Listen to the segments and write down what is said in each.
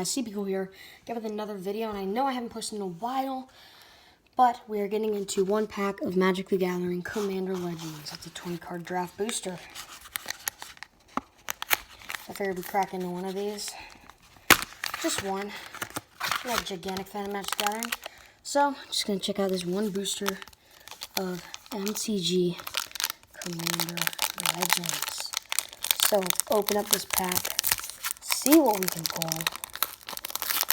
guys, CPCool here, again with another video, and I know I haven't posted in a while, but we are getting into one pack of Magic the Gathering Commander Legends. It's a 20-card draft booster. I figured we'd crack into one of these. Just one. I'm not a gigantic fan of Magic the Gathering, so I'm just going to check out this one booster of MTG Commander Legends. So let's open up this pack. See what we can pull.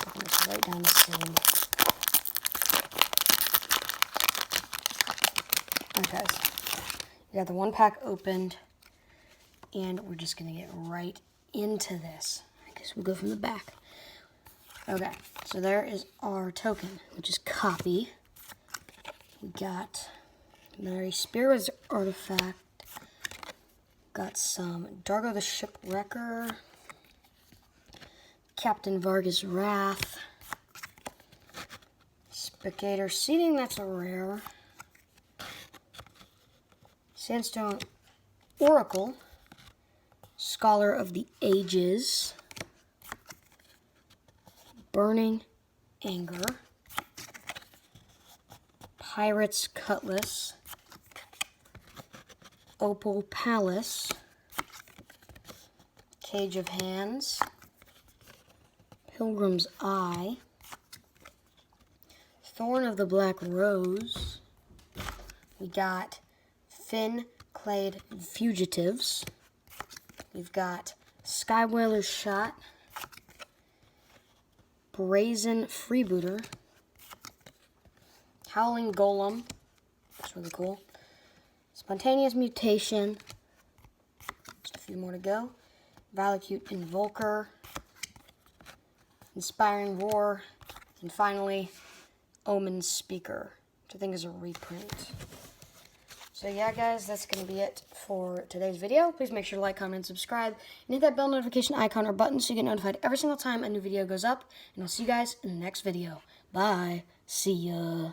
Open this right down the seam. Alright guys, we got the one pack opened, and we're just going to get right into this. I guess we'll go from the back. Okay, so there is our token, which is copy. We got Mary Spirit's artifact. Got some Dargo the Shipwrecker. Captain Vargas Wrath, Spectator Seeding, that's a rare. Sandstone Oracle, Scholar of the Ages, Burning Anger, Pirate's Cutlass, Opal Palace, Cage of Hands, Pilgrim's Eye, Thorn of the Black Rose. We got Fin Clade Fugitives. We've got Skywhaler's Shot, Brazen Freebooter, Howling Golem. That's really cool. Spontaneous Mutation. Just a few more to go. Valacute Invoker. Inspiring Roar, and finally, Omen Speaker, which I think is a reprint. So yeah, guys, that's going to be it for today's video. Please make sure to like, comment, and subscribe, and hit that bell notification icon or button so you get notified every single time a new video goes up, and I'll see you guys in the next video. Bye. See ya.